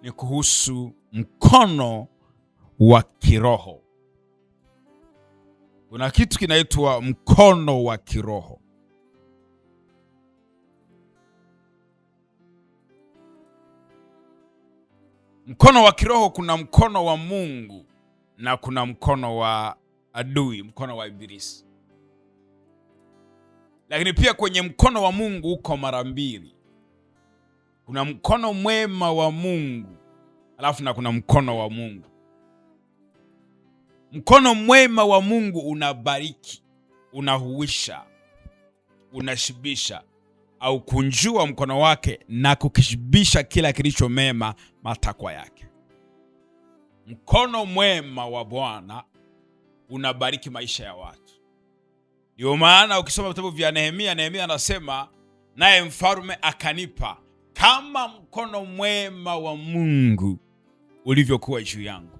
ni kuhusu mkono wa kiroho. Kuna kitu kinaitwa mkono wa kiroho. Mkono wa kiroho, kuna mkono wa Mungu na kuna mkono wa adui, mkono wa Ibilisi. Lakini pia kwenye mkono wa Mungu uko mara mbili. Kuna mkono mwema wa Mungu, alafu na kuna mkono wa Mungu. Mkono mwema wa Mungu unabariki, unahuisha, unashibisha, au kunjua mkono wake na kukishibisha kila kilicho mema matakwa yake. Mkono mwema wa Bwana unabariki maisha ya watu. Ndio maana ukisoma vitabu vya Nehemia anasema, naye mfalme akanipa kama mkono mwema wa Mungu ulivyokuwa juu yangu.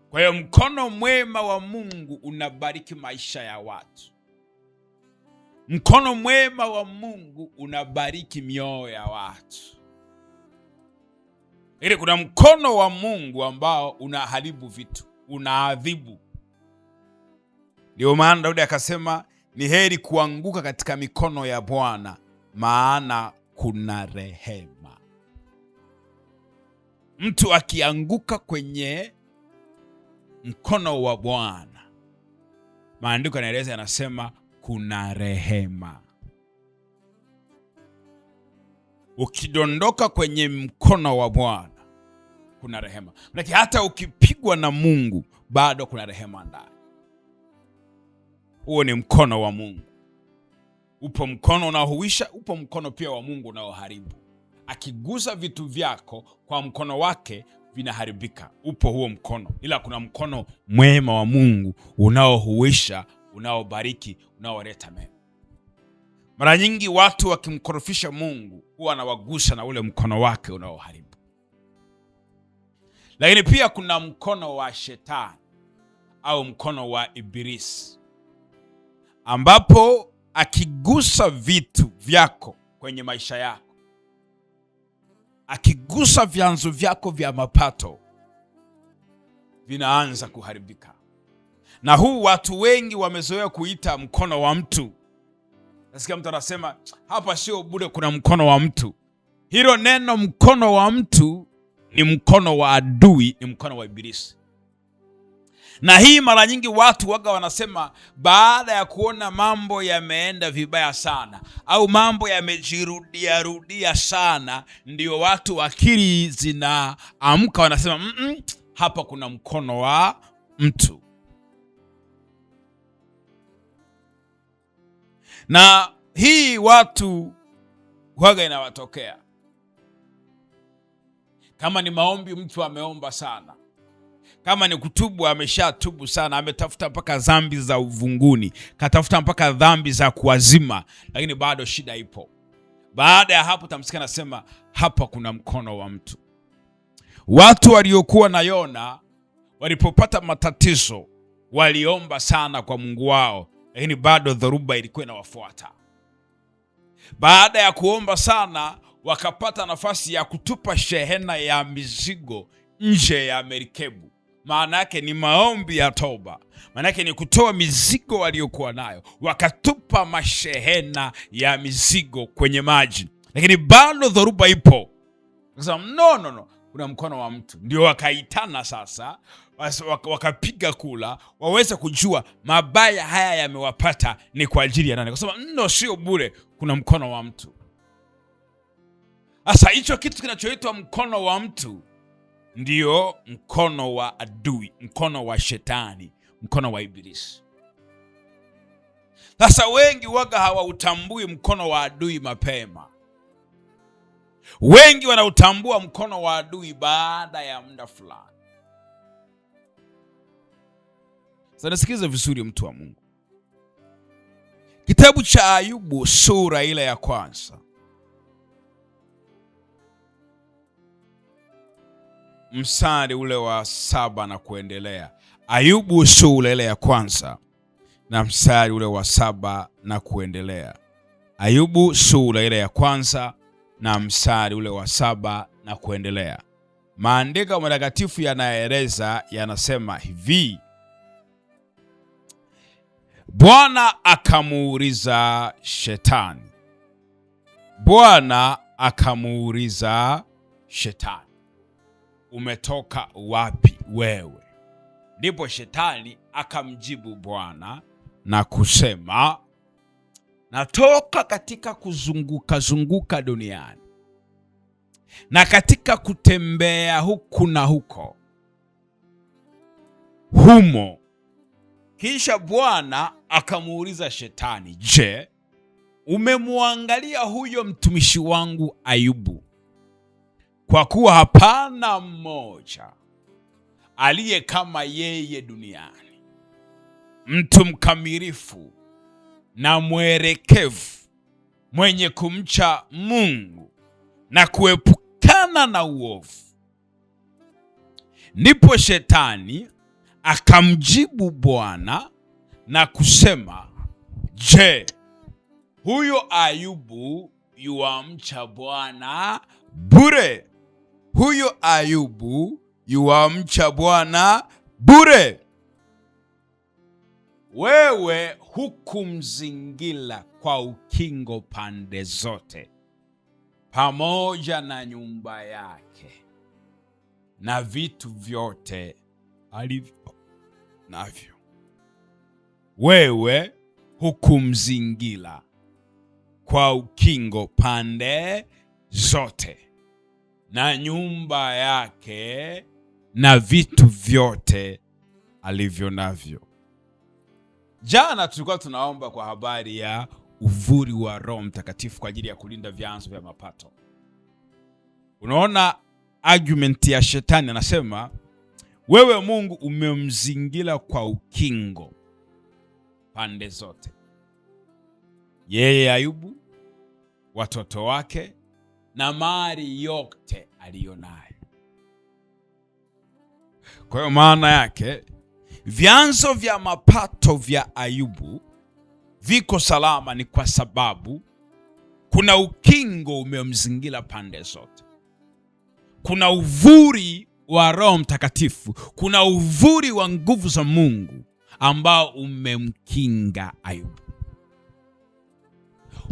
Kwa hiyo mkono mwema wa Mungu unabariki maisha ya watu. Mkono mwema wa Mungu unabariki mioyo ya watu. Ili kuna mkono wa Mungu ambao unaharibu vitu, unaadhibu. Ndio maana Daudi akasema, ni heri kuanguka katika mikono ya Bwana, maana kuna rehema. Mtu akianguka kwenye mkono wa Bwana, maandiko yanaeleza, yanasema kuna rehema. Ukidondoka kwenye mkono wa Bwana, kuna rehema. Lakini hata ukipigwa na Mungu, bado kuna rehema ndani. Huo ni mkono wa Mungu. Upo mkono unaohuisha, upo mkono pia wa Mungu unaoharibu. Akigusa vitu vyako kwa mkono wake vinaharibika. Upo huo mkono. Ila kuna mkono mwema wa Mungu unaohuisha, unaobariki, unaoleta mema. Mara nyingi watu wakimkorofisha Mungu, huwa anawagusa na ule mkono wake unaoharibu. Lakini pia kuna mkono wa shetani au mkono wa Ibilisi, ambapo akigusa vitu vyako kwenye maisha yako, akigusa vyanzo vyako vya mapato, vinaanza kuharibika. Na huu watu wengi wamezoea kuita mkono wa mtu. Nasikia mtu anasema, hapa sio bure, kuna mkono wa mtu. Hilo neno mkono wa mtu ni mkono wa adui, ni mkono wa Ibilisi. Na hii mara nyingi watu waga wanasema, baada ya kuona mambo yameenda vibaya sana, au mambo yamejirudia sana, ndio watu akili zinaamka, wanasema hapa kuna mkono wa mtu. Na hii watu waga inawatokea. Kama ni maombi, mtu ameomba sana. Kama ni kutubu, ameshatubu sana, ametafuta mpaka dhambi za uvunguni, katafuta mpaka dhambi za kuwazima, lakini bado shida ipo. Baada ya hapo tamsikia nasema, hapa kuna mkono wa mtu. Watu waliokuwa na Yona walipopata matatizo, waliomba sana kwa Mungu wao, lakini bado dhoruba ilikuwa inawafuata. Baada ya kuomba sana, wakapata nafasi ya kutupa shehena ya mizigo nje ya merikebu. Maana yake ni maombi ya toba. Maana yake ni kutoa mizigo waliokuwa nayo, wakatupa mashehena ya mizigo kwenye maji, lakini bado dhoruba ipo. Sasa no, kuna mkono wa mtu. Ndio wakaitana sasa, wakapiga kula, waweze kujua mabaya haya yamewapata ni kwa ajili ya nani. Kwa sababu sio bure, kuna mkono wa mtu. Sasa hicho kitu kinachoitwa mkono wa mtu ndio mkono wa adui, mkono wa shetani, mkono wa Ibilisi. Sasa wengi waga hawautambui mkono wa adui mapema. Wengi wanautambua mkono wa adui baada ya muda fulani. Sasa nisikize vizuri, mtu wa Mungu. Kitabu cha Ayubu sura ile ya kwanza, mstari ule wa 7 na kuendelea. Ayubu sura ile ya kwanza na mstari ule wa 7 na kuendelea. Ayubu sura ile ya kwanza na mstari ule wa 7 na kuendelea. Maandiko matakatifu yanaeleza, yanasema hivi: Bwana akamuuliza Shetani. Bwana akamuuliza Shetani, umetoka wapi wewe? Ndipo Shetani akamjibu Bwana na kusema, natoka katika kuzunguka duniani na katika kutembea huku na huko humo. Kisha Bwana akamuuliza Shetani, je, umemwangalia huyo mtumishi wangu Ayubu? Kwa kuwa hapana mmoja aliye kama yeye duniani, mtu mkamilifu na mwerekevu, mwenye kumcha Mungu na kuepukana na uovu. Ndipo Shetani akamjibu Bwana na kusema, je, huyo Ayubu yuamcha Bwana bure? Huyo Ayubu yuamcha Bwana bure? Wewe hukumzingira kwa ukingo pande zote, pamoja na nyumba yake na vitu vyote alivyo navyo. Wewe hukumzingira kwa ukingo pande zote, na nyumba yake na vitu vyote alivyo navyo. Jana tulikuwa tunaomba kwa habari ya uvuli wa Roho Mtakatifu kwa ajili ya kulinda vyanzo vya mapato. Unaona argument ya Shetani, anasema wewe Mungu umemzingira kwa ukingo pande zote, yeye Ayubu, watoto wake na mali yote aliyonayo. Kwa hiyo maana yake vyanzo vya mapato vya Ayubu viko salama, ni kwa sababu kuna ukingo umemzingira pande zote. Kuna uvuli wa Roho Mtakatifu, kuna uvuli wa nguvu za Mungu ambao umemkinga Ayubu.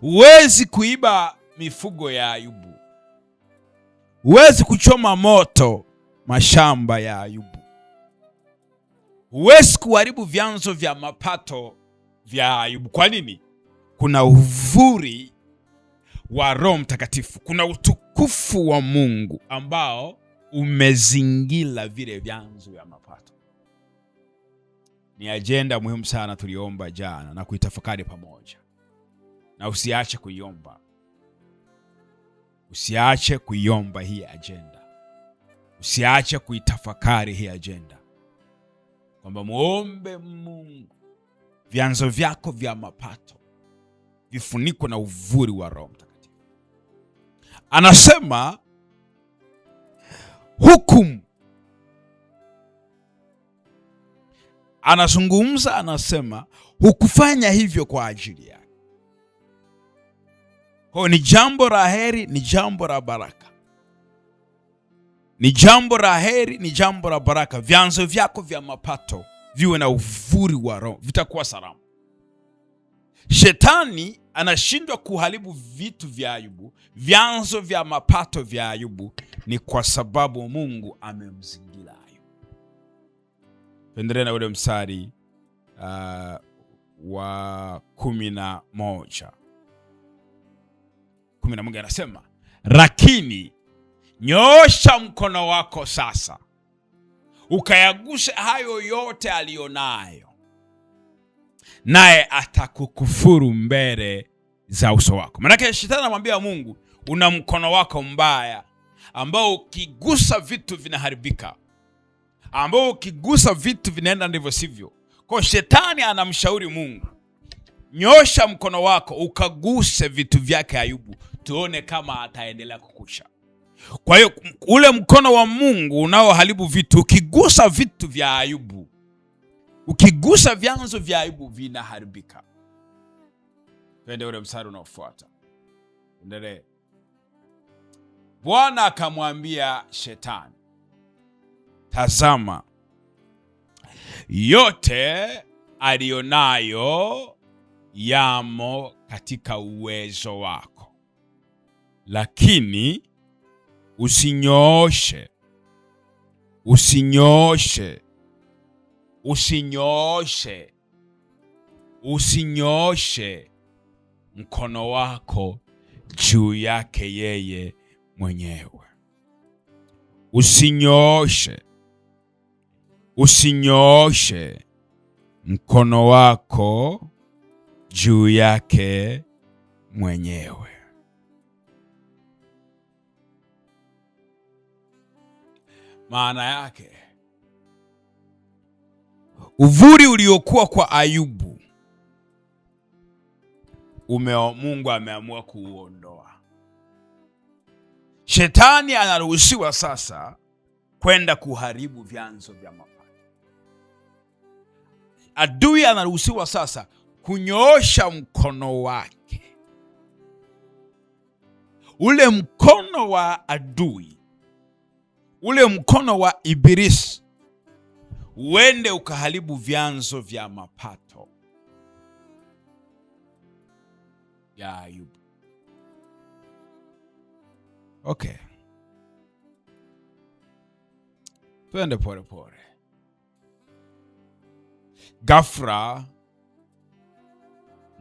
Huwezi kuiba mifugo ya Ayubu, huwezi kuchoma moto mashamba ya Ayubu, huwezi kuharibu vyanzo vya mapato vya Ayubu. Kwa nini? Kuna uvuli wa Roho Mtakatifu, kuna utukufu wa Mungu ambao umezingira vile vyanzo vya mapato. Ni ajenda muhimu sana tuliomba jana na kuitafakari pamoja, na usiache kuiomba. Usiache kuiomba hii ajenda, usiache kuitafakari hii ajenda, kwamba muombe Mungu vyanzo vyako vya mapato vifunikwe na uvuli wa Roho Mtakatifu. Anasema hukumu, anazungumza, anasema hukufanya hivyo kwa ajili yake. Kwa ni jambo la heri, ni jambo la baraka, ni jambo la heri, ni jambo la baraka. Vyanzo vyako vya mapato viwe na uvuli wa Roho, vitakuwa salama. Shetani anashindwa kuharibu vitu vya Ayubu, vyanzo vya mapato vya Ayubu, ni kwa sababu Mungu amemzingira Ayubu. Tuendelee na ule mstari wa 11. 11 anasema, lakini nyoosha mkono wako sasa, ukayaguse hayo yote aliyonayo, naye atakukufuru mbele za uso wako. Maana Shetani anamwambia Mungu, una mkono wako mbaya ambao ukigusa vitu vinaharibika, ambao ukigusa vitu vinaenda ndivyo sivyo. Kwa Shetani anamshauri Mungu, nyosha mkono wako ukaguse vitu vyake Ayubu, tuone kama ataendelea kukusha. Kwa hiyo ule mkono wa Mungu unaoharibu vitu, ukigusa vitu vya Ayubu, ukigusa vyanzo vya Ayubu, vinaharibika. Twende ule mstari unaofuata. Endelee. Bwana akamwambia Shetani, tazama, yote alionayo yamo katika uwezo wako, lakini usinyooshe mkono wako juu yake yeye mwenyewe. Usinyooshe mkono wako juu yake mwenyewe. Maana yake, uvuli uliokuwa kwa Ayubu Mungu ameamua kuuondoa. Shetani anaruhusiwa sasa kwenda kuharibu vyanzo vya mapato. Adui anaruhusiwa sasa kunyoosha mkono wake. Ule mkono wa adui, ule mkono wa Ibilisi, uende ukaharibu vyanzo vya mapato ya Ayubu. Okay, twende pole pole. Ghafla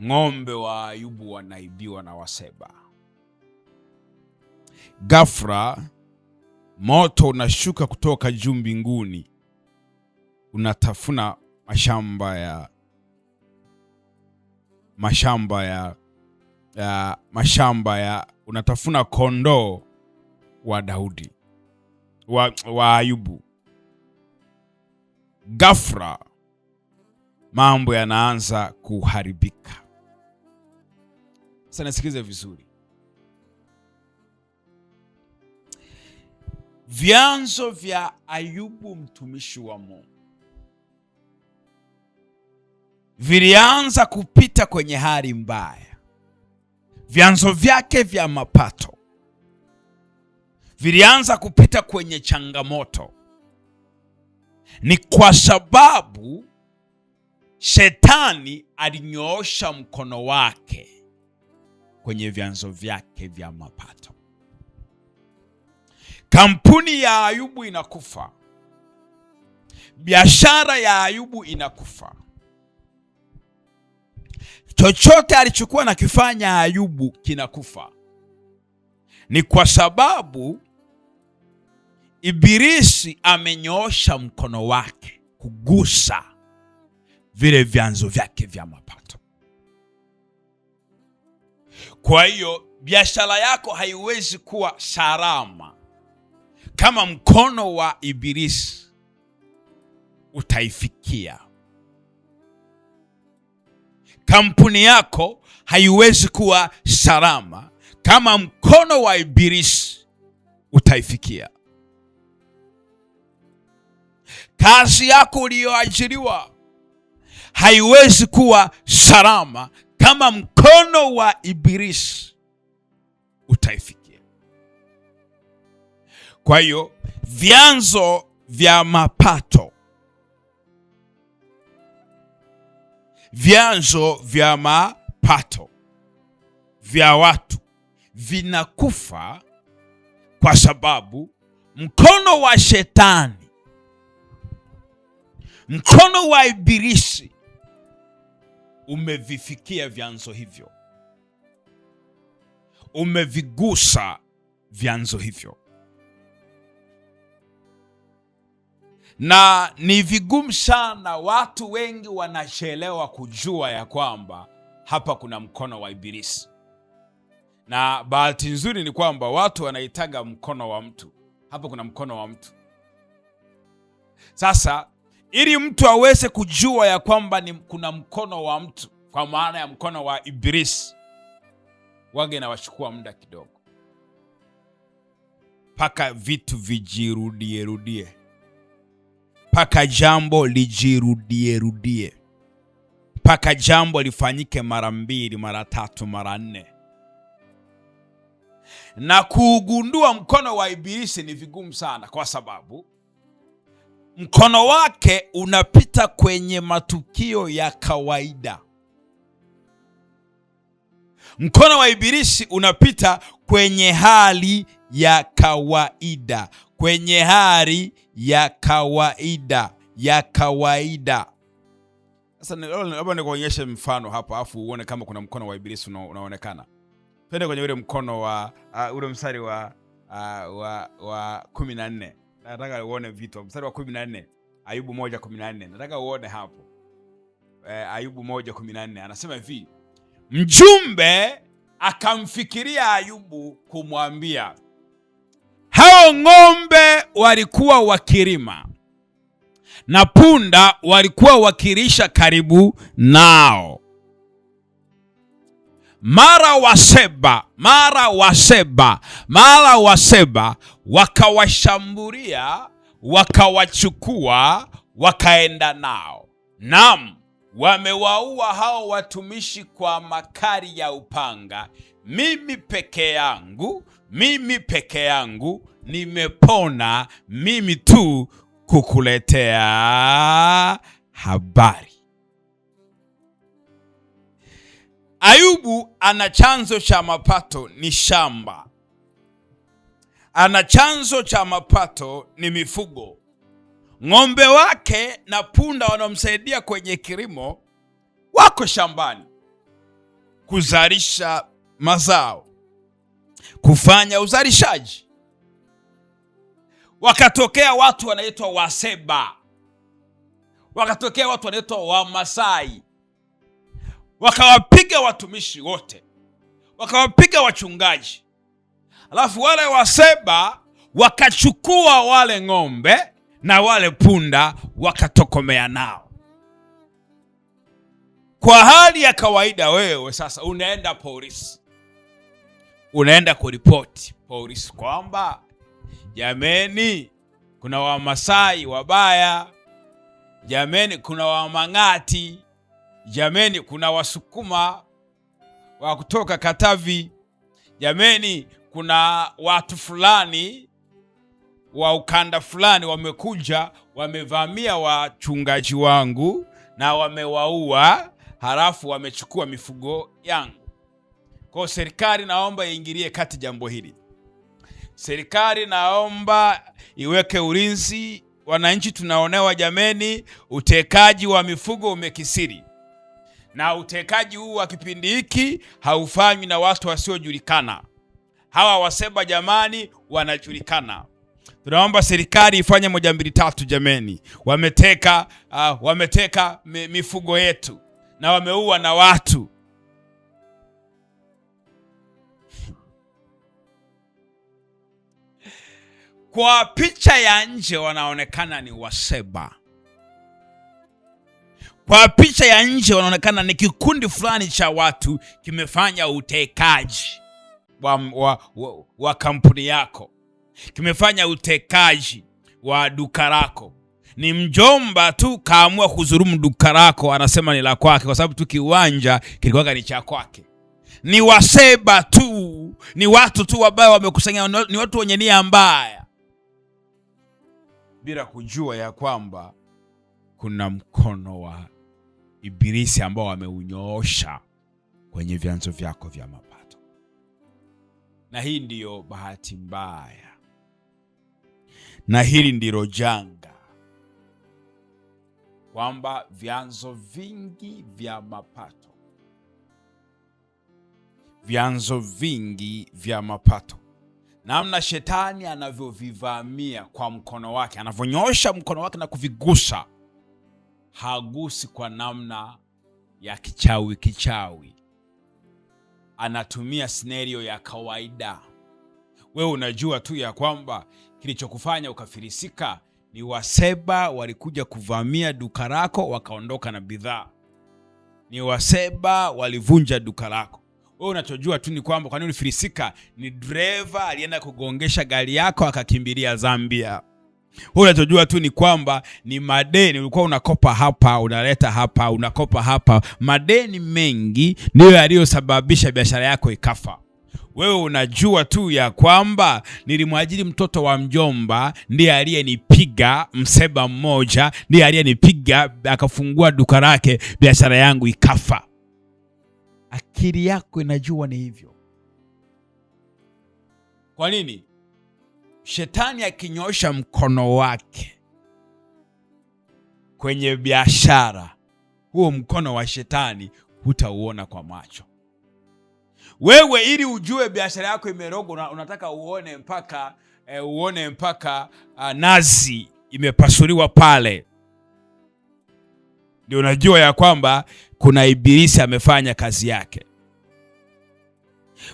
ng'ombe wa Ayubu wanaibiwa na Waseba. Ghafla moto unashuka kutoka juu mbinguni, unatafuna unatafuna kondoo wa Daudi wa Ayubu. Ghafla mambo yanaanza kuharibika. Sasa nisikize vizuri. Vyanzo vya Ayubu mtumishi wa Mungu vilianza kupita kwenye hali mbaya. Vyanzo vyake vya mapato vilianza kupita kwenye changamoto. Ni kwa sababu Shetani alinyoosha mkono wake kwenye vyanzo vyake vya mapato. Kampuni ya Ayubu inakufa. Biashara ya Ayubu inakufa. Chochote alichokuwa nakifanya Ayubu kinakufa. Ni kwa sababu Ibilisi amenyoosha mkono wake kugusa vile vyanzo vyake vya mapato. Kwa hiyo biashara yako haiwezi kuwa salama kama mkono wa Ibilisi utaifikia. Kampuni yako haiwezi kuwa salama kama mkono wa Ibilisi utaifikia. Kazi yako uliyoajiriwa haiwezi kuwa salama kama mkono wa Ibilisi utaifikia. Kwa hiyo vyanzo vya mapato, vya watu vinakufa kwa sababu mkono wa Shetani, mkono wa Ibilisi umevifikia vyanzo hivyo, umevigusa vyanzo hivyo. Na ni vigumu sana, watu wengi wanachelewa kujua ya kwamba hapa kuna mkono wa Ibilisi. Na bahati nzuri ni kwamba watu wanaitaga mkono wa mtu. Hapa kuna mkono wa mtu. Sasa ili mtu aweze kujua ya kwamba kuna mkono wa mtu, kwa maana ya mkono wa Ibilisi, wage na wachukua muda kidogo, paka vitu vijirudie, paka jambo lijirudie, paka jambo lifanyike mara 2, mara 3, mara 4. Na kuugundua mkono wa Ibilisi ni vigumu sana, kwa sababu mkono wake unapita kwenye matukio ya kawaida. Mkono wa Ibilisi unapita kwenye hali ya kawaida, kwenye hali ya kawaida. Sasa labda nikuonyeshe mfano hapa afu uone kama kuna mkono wa Ibilisi unaonekana. Twende kwenye ule mkono wa ule mstari wa 14. Nataka uone vitu. Mstari wa 14, Ayubu 1:14. Nataka uone hapo. Ayubu 1:14 anasema hivi: mjumbe akamfikiria Ayubu kumwambia, hao ng'ombe walikuwa wakilima na punda walikuwa wakilisha karibu nao. Mara Waseba wakawashambulia, wakawachukua, wakaenda nao. Naam, wamewaua hao watumishi kwa makali ya upanga. Mimi peke yangu nimepona, mimi tu kukuletea habari. Ayubu ana chanzo cha mapato ni shamba. Ana chanzo cha mapato ni mifugo. Ng'ombe wake na punda wanaomsaidia kwenye kilimo wako shambani kuzalisha mazao, kufanya uzalishaji. Wakatokea watu wanaitwa Waseba, wakatokea watu wanaitwa Wamasai, wakawapiga watumishi wote, wakawapiga wachungaji. Alafu wale Waseba wakachukua wale ng'ombe na wale punda wakatokomea nao. Kwa hali ya kawaida, wewe sasa unaenda polisi, unaenda kuripoti polisi kwamba jameni, kuna Wamasai wabaya, jameni, kuna Wamang'ati, jameni, kuna Wasukuma wa kutoka Katavi, jameni, kuna watu fulani wa ukanda fulani wamekuja, wamevamia wachungaji wangu na wamewaua, halafu wamechukua mifugo yangu. Kwa serikali naomba iingilie kati jambo hili. Serikali naomba iweke ulinzi. Wananchi tunaonewa jameni, utekaji wa mifugo umekisiri. Na utekaji huu wa kipindi hiki haufanywi na watu wasiojulikana. Hawa Waseba jamani wanajulikana. Tunaomba serikali ifanye 1, 2, 3 jameni. Wameteka mifugo yetu na wameua na watu. Kwa picha ya nje wanaonekana ni Waseba. Kwa picha ya nje wanaonekana ni kikundi fulani cha watu kimefanya utekaji wa kampuni yako, kimefanya utekaji wa duka lako. Ni mjomba tu kaamua kuzurumu duka lako, anasema ni la kwake kwa sababu tu kiwanja kilikuwa ni cha kwake. Ni Waseba tu, ni watu tu ambao wamekusanya, ni watu wenye nia mbaya, bila kujua ya kwamba kuna mkono wa Ibilisi ambao wameunyoosha kwenye vyanzo vyako vya mapato. Na hii ndiyo bahati mbaya, na hili ndilo janga, kwamba vyanzo vingi vya mapato, namna shetani anavyovivamia kwa mkono wake, anavyonyosha mkono wake na kuvigusa, hagusi kwa namna ya kichawi. Anatumia scenario ya kawaida. Wewe unajua tu ya kwamba kilichokufanya ukafilisika ni Waseba walikuja kuvamia duka lako wakaondoka na bidhaa. Ni Waseba walivunja duka lako. Wewe unachojua tu ni kwamba kwa nini ulifilisika ni driver alienda kugongesha gari yako akakimbilia Zambia. Wewe unachojua tu ni kwamba ni madeni ulikuwa unakopa hapa, unaleta hapa, unakopa hapa. Madeni mengi ndio yaliyosababisha biashara yako ikafa. Wewe unajua tu ya kwamba nilimwajiri mtoto wa mjomba, ndiye aliyenipiga mseba mmoja, ndiye aliyenipiga akafungua duka lake, biashara yangu ikafa. Akili yako inajua ni hivyo. Kwa nini? Shetani akinyosha mkono wake kwenye biashara, huo mkono wa shetani hutauona kwa macho. Wewe ili ujue biashara yako imerogwa, unataka uone mpaka nazi imepasuliwa pale, ndio unajua ya kwamba kuna ibilisi amefanya kazi yake.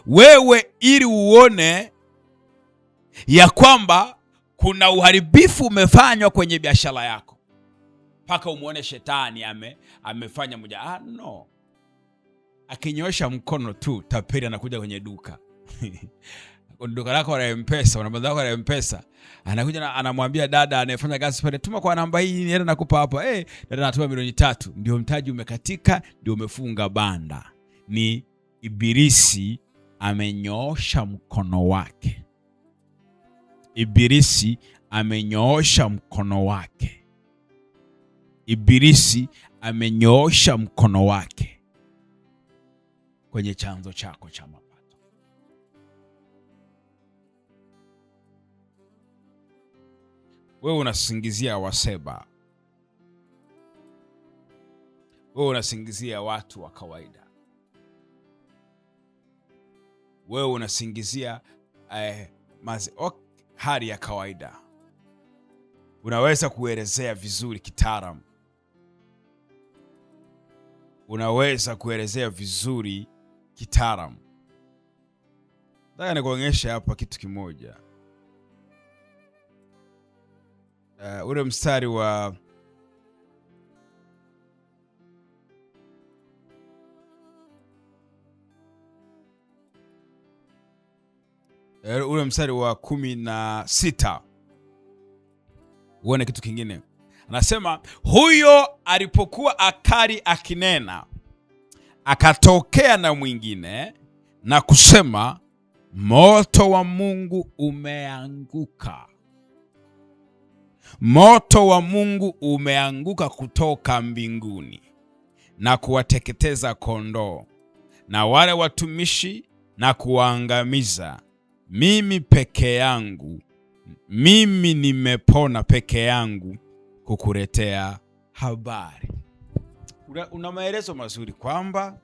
Wewe ili uone ya kwamba kuna uharibifu umefanywa kwenye biashara yako, mpaka umuone shetani amefanya moja. No. Akinyosha mkono tu, tapeli anakuja kwenye duka. Duka lako la M-Pesa, unabadala kwa M-Pesa. Anakuja anamwambia dada anayefanya kazi pale, tuma kwa namba hii, nienda nakupa hapa. Dada anatuma milioni 3. Ndio mtaji umekatika, ndio umefunga banda. Ni ibilisi amenyoosha mkono wake. Ibilisi amenyoosha mkono wake. Ibilisi amenyoosha mkono wake kwenye chanzo chako cha mapato. Wewe unasingizia waseba. Wewe unasingizia watu wa kawaida. Wewe unasingizia hali ya kawaida. Unaweza kuelezea vizuri kitaalamu. Unaweza kuelezea vizuri kitaalamu. Nataka nikuonyeshe hapa kitu kimoja. Ule mstari wa ule mstari wa 16. Uone kitu kingine. Anasema huyo alipokuwa akali akinena, akatokea na mwingine na kusema, moto wa Mungu umeanguka. Moto wa Mungu umeanguka kutoka mbinguni na kuwateketeza kondoo na wale watumishi na kuwaangamiza. Mimi peke yangu, mimi nimepona peke yangu kukuletea habari. Una maelezo mazuri kwamba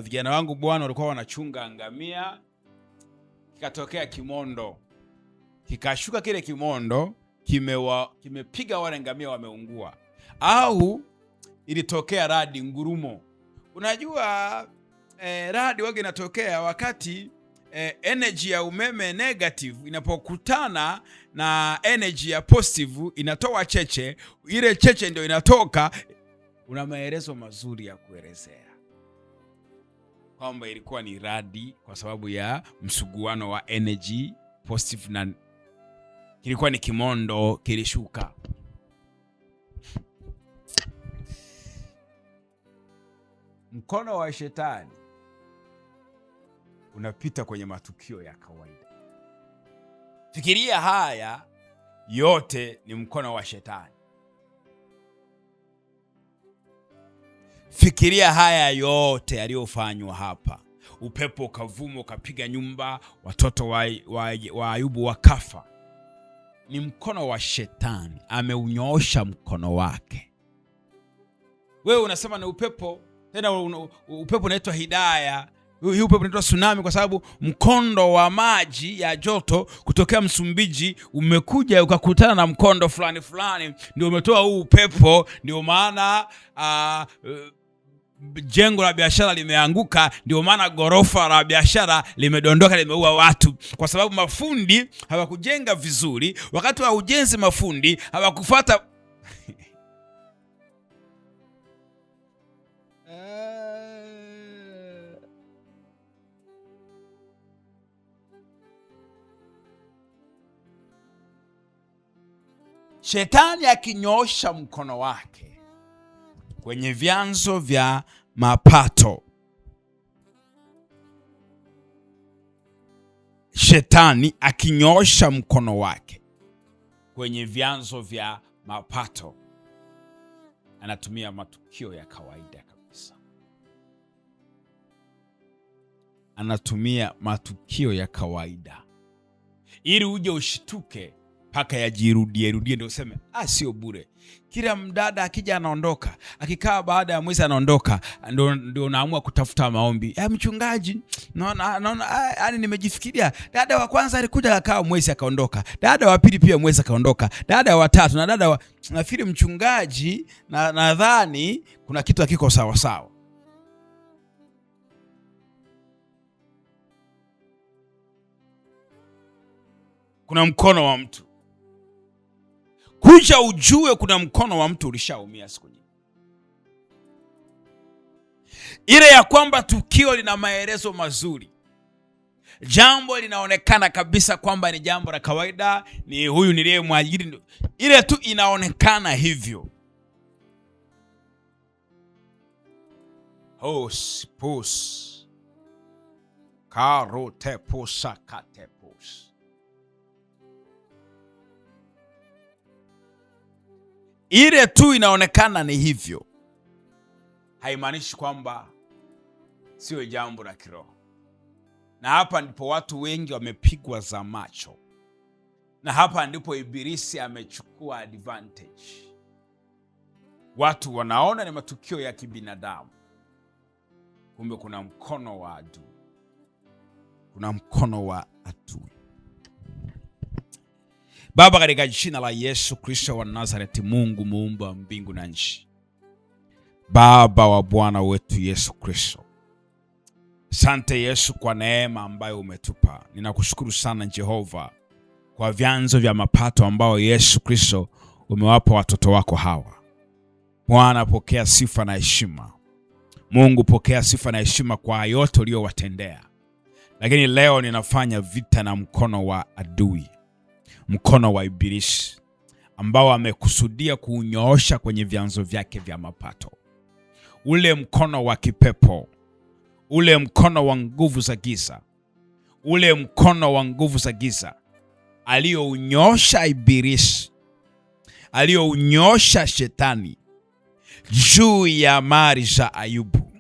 vijana wangu bwana walikuwa wanachunga ngamia, kikatokea kimondo, kikashuka kile kimondo, kimepiga wale ngamia wameungua. Au ilitokea radi ngurumo. Unajua radi wage inatokea wakati energy ya umeme negative inapokutana na energy ya positive, inatoa cheche. Ile cheche ndio inatoka. Una maelezo mazuri ya kuelezea kwamba ilikuwa ni radi kwa sababu ya msuguano wa energy positive, na kilikuwa ni kimondo kilishuka. Mkono wa shetani unapita kwenye matukio ya kawaida. Fikiria haya yote ni mkono wa shetani. Fikiria haya yote yaliyofanywa hapa. Upepo ukavuma ukapiga nyumba, watoto wa Ayubu wakafa. Ni mkono wa shetani, ameunyoosha mkono wake. Wewe unasema ni upepo, tena upepo unaitwa Hidaya. Hii upepo unaitwa tsunami kwa sababu mkondo wa maji ya joto kutokea Msumbiji umekuja ukakutana na mkondo fulani ndio umetoa huu upepo. Ndio maana jengo la biashara limeanguka, ndio maana gorofa la biashara limedondoka, limeua watu, kwa sababu mafundi hawakujenga vizuri. Wakati wa ujenzi mafundi hawakufuata Shetani akinyosha mkono wake kwenye vyanzo vya mapato, shetani akinyoosha mkono wake kwenye vyanzo vya mapato, anatumia matukio ya kawaida kabisa. Anatumia matukio ya kawaida ili uje ushituke, paka yajirudie ndio useme sio bure. Kila mdada akija anaondoka, akikaa baada ya mwezi anaondoka, ndio naamua kutafuta maombi. Mchungaji, naona yani nimejifikiria, dada wa kwanza alikuja akakaa mwezi akaondoka, dada wa pili pia mwezi akaondoka, dada wa tatu na dada wa nafikiri mchungaji, nadhani kuna kitu hakiko sawa sawa. Kuna mkono wa mtu. Kuja ujue kuna mkono wa mtu ulishaumia siku nyingi. Ile ya kwamba tukio lina maelezo mazuri, jambo linaonekana kabisa kwamba ni jambo la kawaida, ni huyu niliyemwajiri, ile tu inaonekana hivyo. Hos pus karote pusa kate pus. Ile tu inaonekana ni hivyo, haimaanishi kwamba sio jambo la kiroho. Na hapa ndipo watu wengi wamepigwa za macho, na hapa ndipo ibilisi amechukua advantage. Watu wanaona ni matukio ya kibinadamu, kumbe kuna mkono wa adui. Kuna mkono wa adui. Baba, katika jina la Yesu Kristo wa Nazareti, Mungu muumba wa mbingu na nchi, Baba wa Bwana wetu Yesu Kristo, asante Yesu kwa neema ambayo umetupa. Ninakushukuru sana Jehova kwa vyanzo vya mapato ambao Yesu Kristo umewapa watoto wako hawa. Bwana, pokea sifa na heshima. Mungu, pokea sifa na heshima kwa yote uliyowatendea. Lakini leo ninafanya vita na mkono wa adui, mkono wa ibilisi ambao amekusudia kuunyoosha kwenye vyanzo vyake vya mapato. Ule mkono wa kipepo, ule mkono wa nguvu za giza, ule mkono wa nguvu za giza aliounyoosha ibilisi, aliounyoosha shetani juu ya mali za Ayubu,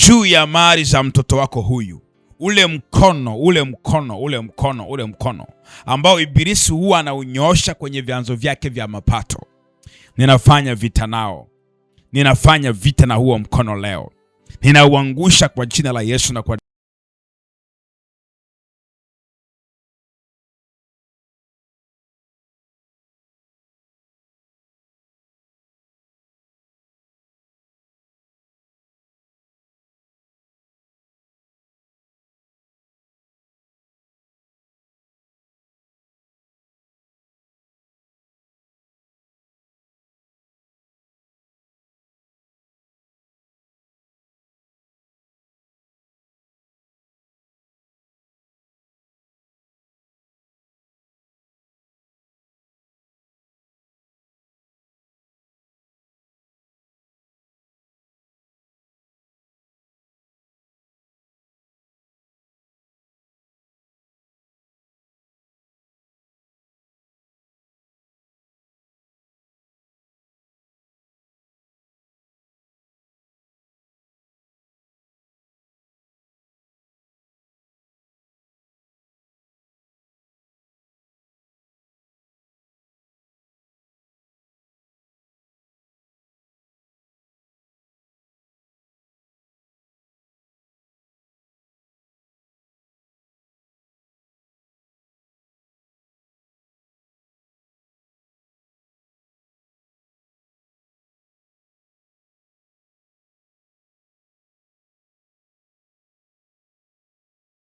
juu ya mali za mtoto wako huyu. Ule mkono ambao ibilisi huwa anaunyoosha kwenye vyanzo vyake vya mapato, ninafanya vita nao. Ninafanya vita na huo mkono leo. Ninauangusha kwa jina la Yesu na kwa